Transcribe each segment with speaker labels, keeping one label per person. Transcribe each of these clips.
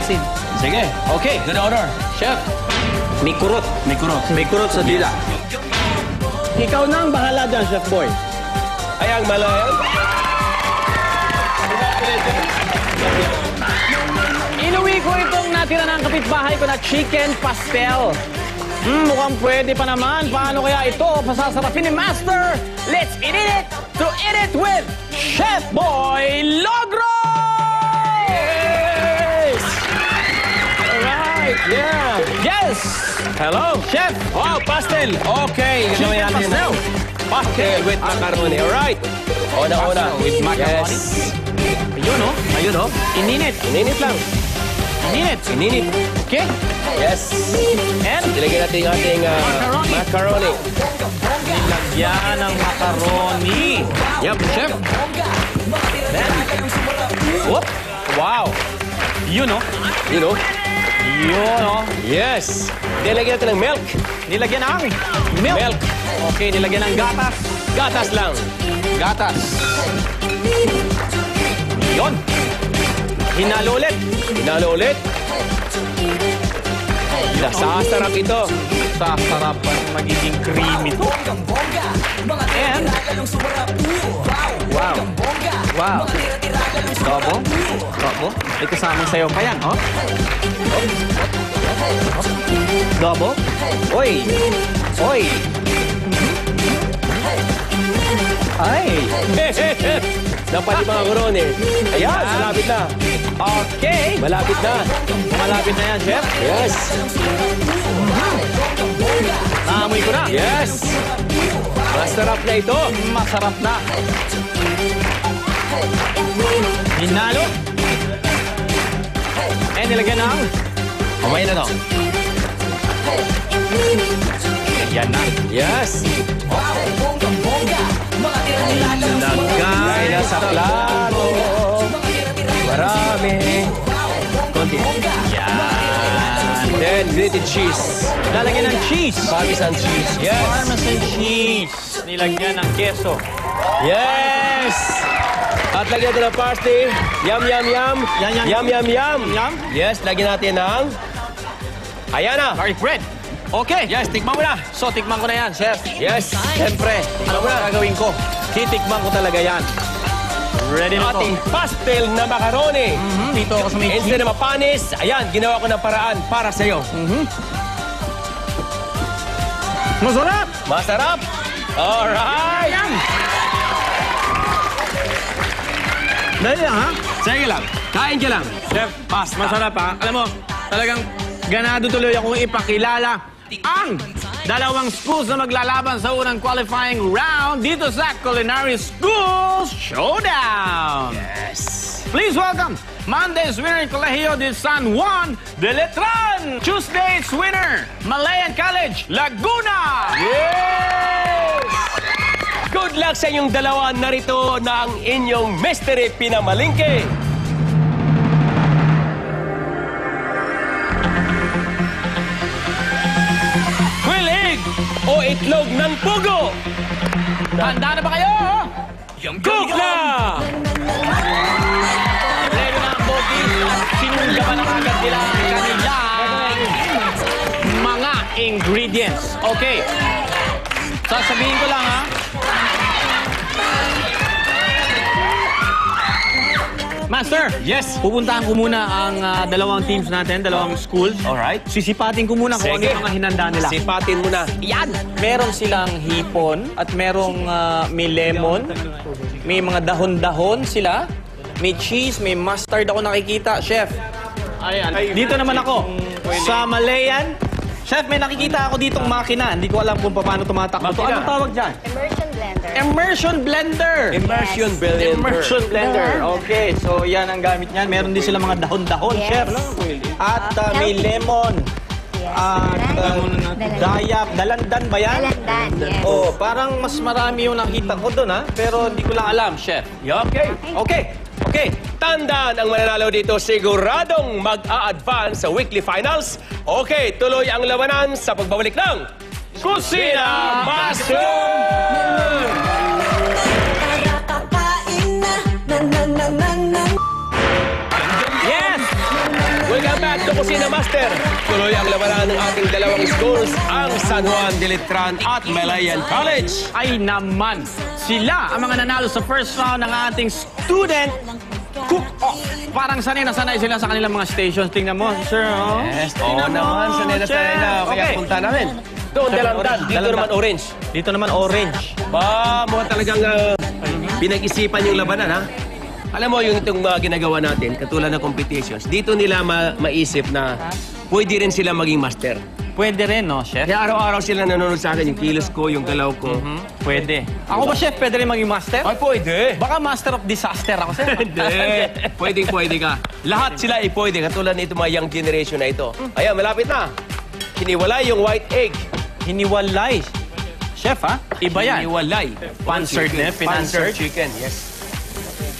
Speaker 1: asin.
Speaker 2: Sige. Okay, good order. Chef.
Speaker 1: May kurot.
Speaker 2: May kurot.
Speaker 1: May kurot sa dila. Ikaw na ang bahala dyan, Chef Boy.
Speaker 2: Ay, ang malayan.
Speaker 1: Inuwi ko itong natira ng kapitbahay ko na chicken pastel. Mukhang pwede pa naman. Paano kaya ito pasasarapin ni Master? Let's eat it to eat it with Chef Boy Logro! Yes! Alright, yeah. Yes! Hello, Chef.
Speaker 2: Wow, pastel. Okay.
Speaker 1: Chicken pastel.
Speaker 2: Pastel with macaroni. Alright. Una-una.
Speaker 1: With macaroni.
Speaker 2: Yes.
Speaker 1: Ayun, oh. Ayun, oh. Ininit.
Speaker 2: Ininit lang.
Speaker 1: Ininit.
Speaker 2: Ininit.
Speaker 1: Okay.
Speaker 2: Yes.
Speaker 1: And
Speaker 2: Ilagay natin yung ating macaroni.
Speaker 1: nilagyan ng macaroni.
Speaker 2: Yup, chef.
Speaker 1: Then, whoop. Wow. Yun, oh.
Speaker 2: You know.
Speaker 1: Yun, oh.
Speaker 2: Yes. Nilagyan natin ng milk.
Speaker 1: Nilagyan ng milk.
Speaker 2: Milk.
Speaker 1: Okay, nilagyan ng gatas.
Speaker 2: Gatas lang.
Speaker 1: Gatas. Yun. Hinalo ulit.
Speaker 2: Hinalo ulit. Sasarap ito.
Speaker 1: Sasarap at magiging creamy to. And, wow. Wow. Dobo. Dobo. May kasamang sayo pa yan, oh. Dobo. Oy. Oy. Ay.
Speaker 2: Dapat yung mga macaroni. Ayan, malapit na.
Speaker 1: Okay.
Speaker 2: Malapit na.
Speaker 1: Malapit na yan, Chef.
Speaker 2: Yes.
Speaker 1: Naamoy ko na.
Speaker 2: Yes. Masarap na ito.
Speaker 1: Masarap na. Hinalo. Eh, nilagyan ng...
Speaker 2: Kamay na to.
Speaker 1: Yan na.
Speaker 2: Yes.
Speaker 1: Lagay na sa plato.
Speaker 2: Marami.
Speaker 1: Konti. Yan.
Speaker 2: Then, grated cheese.
Speaker 1: Lalagyan ng cheese.
Speaker 2: Parmesan cheese. Yes.
Speaker 1: Parmesan cheese. Nilagyan ng keso.
Speaker 2: Yes. At lagyan natin ng parsley. Yum, yum, yum.
Speaker 1: Yan, yan.
Speaker 2: Yum, yum, yum.
Speaker 1: Yum.
Speaker 2: Yes, lagyan natin ng... Ayan na.
Speaker 1: Garlic bread. Okay.
Speaker 2: Yes, tikman mo na.
Speaker 1: So, tikman ko na yan, Chef.
Speaker 2: Yes.
Speaker 1: Siyempre, ano ba gagawin ko? Titikman ko talaga yan. Ready na to.
Speaker 2: Ating pastel na macaroni.
Speaker 1: Dito ako sa may cheese.
Speaker 2: Instead na mapanis, ayan, ginawa ko ng paraan para sa'yo.
Speaker 1: Masarap!
Speaker 2: Masarap. Alright.
Speaker 1: Yan! Dali lang, ha?
Speaker 2: Sige lang. Kain ka lang.
Speaker 1: Chef, masarap, ha? Alam mo, talagang ganado tuloy akong ipakilala ang dalawang schools na maglalaban sa unang qualifying round dito sa Culinary Schools Showdown.
Speaker 2: Yes.
Speaker 1: Please welcome Monday's winner, Colegio de San Juan de Letran. Tuesday's winner, Malayan College, Laguna.
Speaker 2: Yes! Good luck sa inyong dalawa. Narito na ang inyong mystery pinamalingke. Quilig o itlog ng pugo?
Speaker 1: Handa na ba kayo?
Speaker 2: Cook na!
Speaker 1: Ready na ang bogies at sinunggaban na agad nila ang kanilang mga ingredients. Okay. Sasabihin ko lang, ha? Master!
Speaker 2: Yes.
Speaker 1: Pupuntahan ko muna ang dalawang teams natin, dalawang schools.
Speaker 2: Alright.
Speaker 1: Sisipatin ko muna kung ano
Speaker 2: Sige.
Speaker 1: yung mga hinanda nila.
Speaker 2: Sipatin mo na.
Speaker 1: Yan! Meron silang hipon at merong may lemon. May mga dahon-dahon sila. May cheese, may mustard ako nakikita. Chef, dito naman ako. Sa Malayan. Chef, may nakikita ako ditong makina. Hindi ko alam kung paano tumatakbo. So, anong tawag dyan?
Speaker 3: Immersion blender.
Speaker 1: Immersion blender. Immersion blender. Okay, so yan ang gamit niyan. Meron din sila mga dahon-dahon,
Speaker 3: Yes.
Speaker 1: Chef. At may lemon.
Speaker 3: Yes.
Speaker 1: At dayap. Dalandan ba yan?
Speaker 3: Dalandan, yes.
Speaker 1: Oh, parang mas marami yung nakita ko doon, ha? Pero hindi ko lang alam, Chef.
Speaker 2: Okay.
Speaker 1: Okay. Okay.
Speaker 2: Tandaan ang mananalo dito siguradong mag-a-advance sa weekly finals. Okay, tuloy ang labanan sa pagbabalik ng Kusina Master!
Speaker 3: Nakakain na.
Speaker 2: Yes! Welcome back! Kusina Master. Tuloy ang labanan ng ating dalawang schools, ang San Juan de Letran at Malayan College.
Speaker 1: Ay naman, sila ang mga nanalo sa first round ng ating student cook-off. Parang sanay na sanay sila sa kanilang mga stations. Tingnan mo, sir. Oh.
Speaker 2: Yes, oo
Speaker 1: Tingnan mo,
Speaker 2: naman. Sanay na sanay na. Kaya
Speaker 1: Okay.
Speaker 2: punta namin. Doon, dalandan. Dito
Speaker 1: Dalandan.
Speaker 2: naman orange.
Speaker 1: Dito naman orange.
Speaker 2: Ba, mukhang talagang pinag-isipan yung labanan, ha? Alam mo, yung itong mga ginagawa natin, katulad ng competitions, dito nila maisip na pwede rin sila maging master.
Speaker 1: Pwede rin, no, chef?
Speaker 2: Kaya araw-araw sila nanonood sa akin, yung kilos ko, yung galaw ko.
Speaker 1: Pwede. Ako ba, chef, pwede rin maging master?
Speaker 2: Ay, pwede.
Speaker 1: Baka master of disaster ako, sir.
Speaker 2: Hindi. Pwede ka. Lahat sila ay pwede, katulad nito mga young generation na ito. Ayan, malapit na. Hiniwalay yung white egg.
Speaker 1: Hiniwalay. Chef, ha? Iba yan.
Speaker 2: Hiniwalay.
Speaker 1: Pan-served na,
Speaker 2: Pan-served
Speaker 1: pan-served.
Speaker 2: chicken, yes.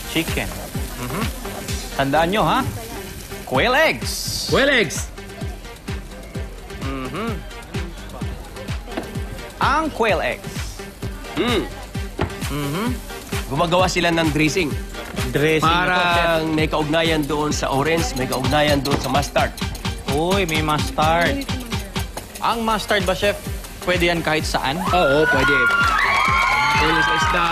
Speaker 1: Chicken. Tandaan nyo, ha? Quail eggs.
Speaker 2: Well, eggs.
Speaker 1: Ang quail eggs.
Speaker 2: Gumagawa sila ng dressing.
Speaker 1: Dressing ito, chef.
Speaker 2: Parang may kaugnayan doon sa orange, may kaugnayan doon sa mustard.
Speaker 1: Uy, may mustard. Ang mustard ba, chef? Pwede yan kahit saan?
Speaker 2: Oo, pwede. Pwede sa isda,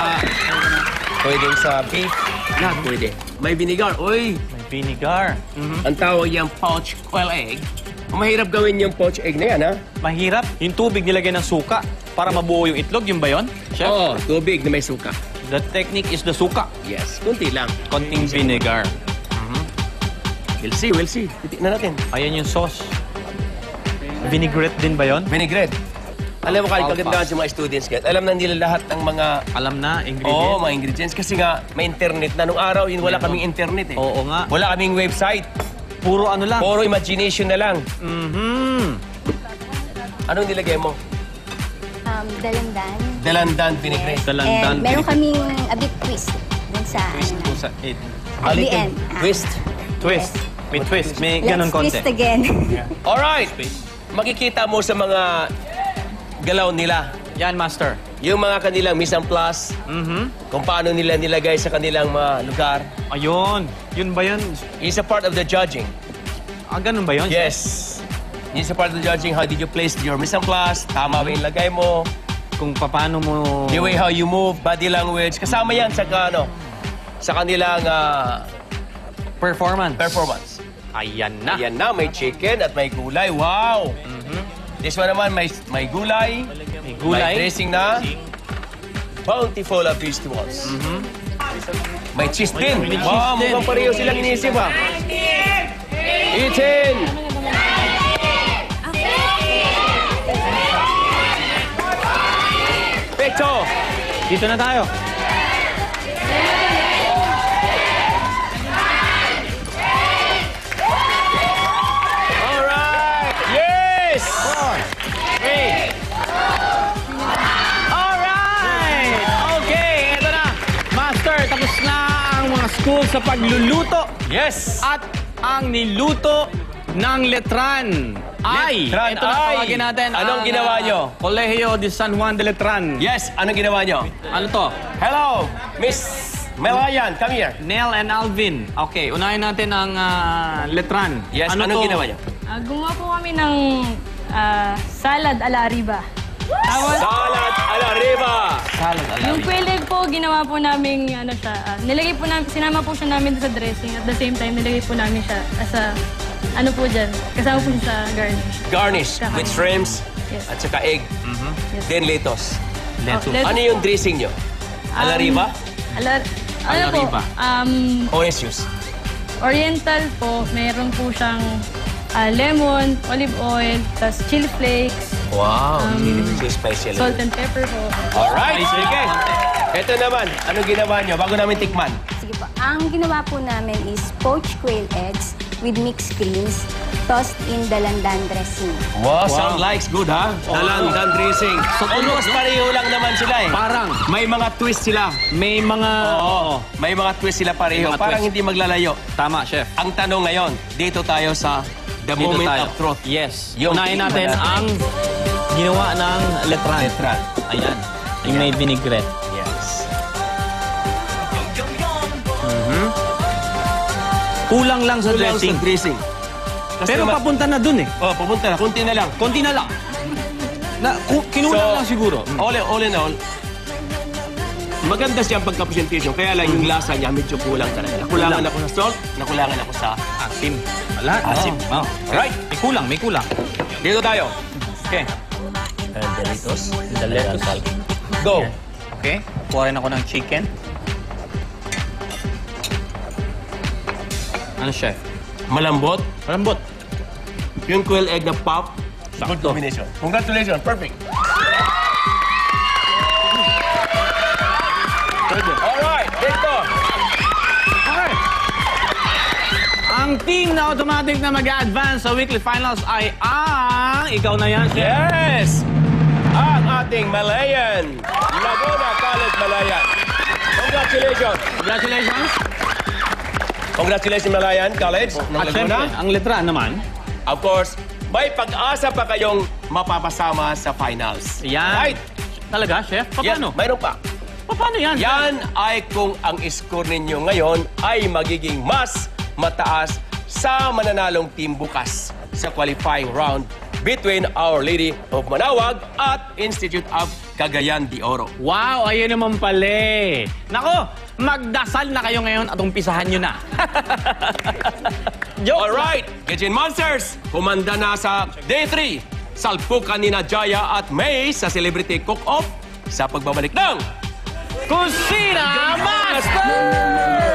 Speaker 2: pwede sa beef, lahat pwede. May vinegar. Uy,
Speaker 1: May vinegar.
Speaker 2: ang tawag yung poached quail egg. Mahirap gawin yung poached egg na yan, ha?
Speaker 1: Mahirap. Yung tubig nilagay ng suka para mabuo yung itlog. Yun ba yun, chef?
Speaker 2: Oo, tubig na may suka.
Speaker 1: The technique is the suka.
Speaker 2: Yes, kunti lang.
Speaker 1: Konting vinegar.
Speaker 2: We'll see. Titignan natin.
Speaker 1: Ayan yung sauce. Vinaigrette din ba yun?
Speaker 2: Vinaigrette. Alam mo, kahit kagandahan sa mga students, guys, alam na nila lahat ng mga
Speaker 1: Alam na, ingredient.
Speaker 2: mga ingredients. Kasi nga, may internet na. Nung araw, yun, wala kaming internet eh.
Speaker 1: Oo nga.
Speaker 2: Wala kaming website.
Speaker 1: Puro ano lang.
Speaker 2: Puro imagination na lang.
Speaker 1: Mhm.
Speaker 2: Anong nilagay mo?
Speaker 3: Dalandan.
Speaker 2: Dalandan vinaigrette.
Speaker 1: Dalandan.
Speaker 3: And meron kaming a bit twist dun sa
Speaker 1: Sa it.
Speaker 3: at the end.
Speaker 2: Twist.
Speaker 1: Twist. May twist. May
Speaker 3: Let's
Speaker 1: ganun konti.
Speaker 3: twist again.
Speaker 2: Alright. Makikita mo sa mga galaw nila.
Speaker 1: Yan, master.
Speaker 2: Yung mga kanilang mise en place, kung paano nila nilagay sa kanilang mga lugar.
Speaker 1: Ayun. Yun ba yun?
Speaker 2: It's a part of the judging.
Speaker 1: Ah, ganun ba yun?
Speaker 2: Yes. It's a part of the judging. How did you place your mise en place? Tama ba yung lagay mo?
Speaker 1: Kung paano mo...
Speaker 2: The way how you move, body language. Kasama yan sa, sa kanilang
Speaker 1: Performance.
Speaker 2: performance.
Speaker 1: Ayan na.
Speaker 2: Ayan na, may chicken at may gulay. Wow! This one naman, may gulay.
Speaker 1: May gulay.
Speaker 2: May dressing na. Bountiful of vegetables. May cheese din.
Speaker 1: May cheese
Speaker 2: Wow,
Speaker 1: din.
Speaker 2: mukhang pareho silang inisip, ha? Eatin! Pekto!
Speaker 1: Dito na tayo.
Speaker 2: Alright! Yes!
Speaker 1: Alright! Okay, eto na. Master, tapos na ang mga school sa pagluluto.
Speaker 2: Yes!
Speaker 1: At ang niluto ng Letran ay,
Speaker 2: Letran
Speaker 1: ito na
Speaker 2: ay.
Speaker 1: tawagin natin.
Speaker 2: Anong
Speaker 1: ang,
Speaker 2: ginawa nyo?
Speaker 1: Colegio de San Juan de Letran.
Speaker 2: Yes! Anong ginawa nyo?
Speaker 1: Ano to?
Speaker 2: Hello! Miss Melayan, come here.
Speaker 1: Nell and Alvin. Okay, unahin natin ang Letran.
Speaker 2: Yes,
Speaker 1: Ano
Speaker 2: anong
Speaker 1: to?
Speaker 2: ginawa nyo?
Speaker 4: Gumawa po kami ng salad ala riba. Tapos,
Speaker 2: Salad a la riba!
Speaker 1: Salad
Speaker 4: yung quail egg po, ginawa po namin, ano siya, nilagay po namin, sinama po siya namin sa dressing. At the same time, nilagay po namin siya as a, ano po dyan, kasama po siya sa garnish.
Speaker 2: Garnish
Speaker 4: Saka-
Speaker 2: with shrimps
Speaker 4: Yes.
Speaker 2: at saka egg.
Speaker 4: Yes.
Speaker 2: Then lettuce.
Speaker 1: Lettuce.
Speaker 4: lettuce
Speaker 2: Ano yung dressing nyo? A la riba?
Speaker 4: Ala, ano
Speaker 1: Ala
Speaker 4: po,
Speaker 1: riba.
Speaker 2: Orange juice.
Speaker 4: oriental po, meron po siyang lemon, olive oil, tas chili flakes,
Speaker 2: Wow, so special.
Speaker 4: salt and pepper po.
Speaker 2: Alright, sige. Ito naman, anong ginawa nyo bago namin tikman?
Speaker 3: Sige po. Ang ginawa po namin is poached quail eggs with mixed greens tossed in dalandan dressing.
Speaker 2: Wow, sound likes good, ha? Dalandan dressing.
Speaker 1: Sa tunog,
Speaker 2: Almost
Speaker 1: no?
Speaker 2: pareho lang naman sila eh.
Speaker 1: Parang
Speaker 2: May mga twist sila.
Speaker 1: may mga...
Speaker 2: Oo, may mga twist sila pareho.
Speaker 1: May mga
Speaker 2: Parang
Speaker 1: twist.
Speaker 2: hindi maglalayo.
Speaker 1: Tama, chef.
Speaker 2: Ang tanong ngayon, dito tayo sa the
Speaker 1: Dito
Speaker 2: moment
Speaker 1: tayo.
Speaker 2: of truth.
Speaker 1: Yes.
Speaker 2: Yung
Speaker 1: Unahin
Speaker 2: tikman
Speaker 1: natin
Speaker 2: natin.
Speaker 1: ang ginawa ng Letran.
Speaker 2: Letran.
Speaker 1: Ayan. Yung may vinaigrette.
Speaker 2: Yes.
Speaker 1: Kulang lang sa
Speaker 2: Kulang
Speaker 1: dressing.
Speaker 2: sa dressing. Kasi
Speaker 1: Pero papunta na dun eh.
Speaker 2: Oh, pupunta na. Kunti na lang.
Speaker 1: Konti na lang. Kinulang lang siguro.
Speaker 2: All in all, maganda siyang pagka-presentation. Kaya lang yung lasa niya medyo kulang talaga. Nakulangan ako sa salt, nakulangan ako sa...
Speaker 1: Asim. Wala.
Speaker 2: Asim.
Speaker 1: Oh. Alright. May kulang.
Speaker 2: Dito tayo.
Speaker 1: Okay.
Speaker 5: Doritos. Doritos.
Speaker 2: Go.
Speaker 1: Okay. Kuha rin ako ng chicken. Ano, chef?
Speaker 2: Malambot.
Speaker 1: Malambot.
Speaker 2: Yung quail egg na pop. Good
Speaker 1: Sakto.
Speaker 2: combination. Congratulations. Perfect. Alright. Dito.
Speaker 1: Okay. Ang team na automatic na mag-advance sa weekly finals ay ang... Ikaw na yan, chef.
Speaker 2: Yes! Ang ating Malayan. Laguna College Malayan. Congratulations.
Speaker 1: Congratulations.
Speaker 2: Congratulations Malayan College ng
Speaker 1: At syempre,
Speaker 2: Laguna.
Speaker 1: ang letra naman.
Speaker 2: Of course, may pag-asa pa kayong mapapasama sa finals.
Speaker 1: Yan.
Speaker 2: Right?
Speaker 1: Talaga, chef? Paano?
Speaker 2: Yan, mayroon pa.
Speaker 1: Paano yan?
Speaker 2: Yan ay kung ang score ninyo ngayon ay magiging mas mataas sa mananalong team bukas sa qualifying round between Our Lady of Manawag at Institute of Cagayan de Oro.
Speaker 1: Wow, ayun naman pala eh. Nako, magdasal na kayo ngayon at umpisahan nyo na.
Speaker 2: Alright, Kitchen Monsters, kumanda na sa Day 3. Salpukan ni Jaya at May sa Celebrity Cook-Off sa pagbabalik ng
Speaker 1: Kusina Master!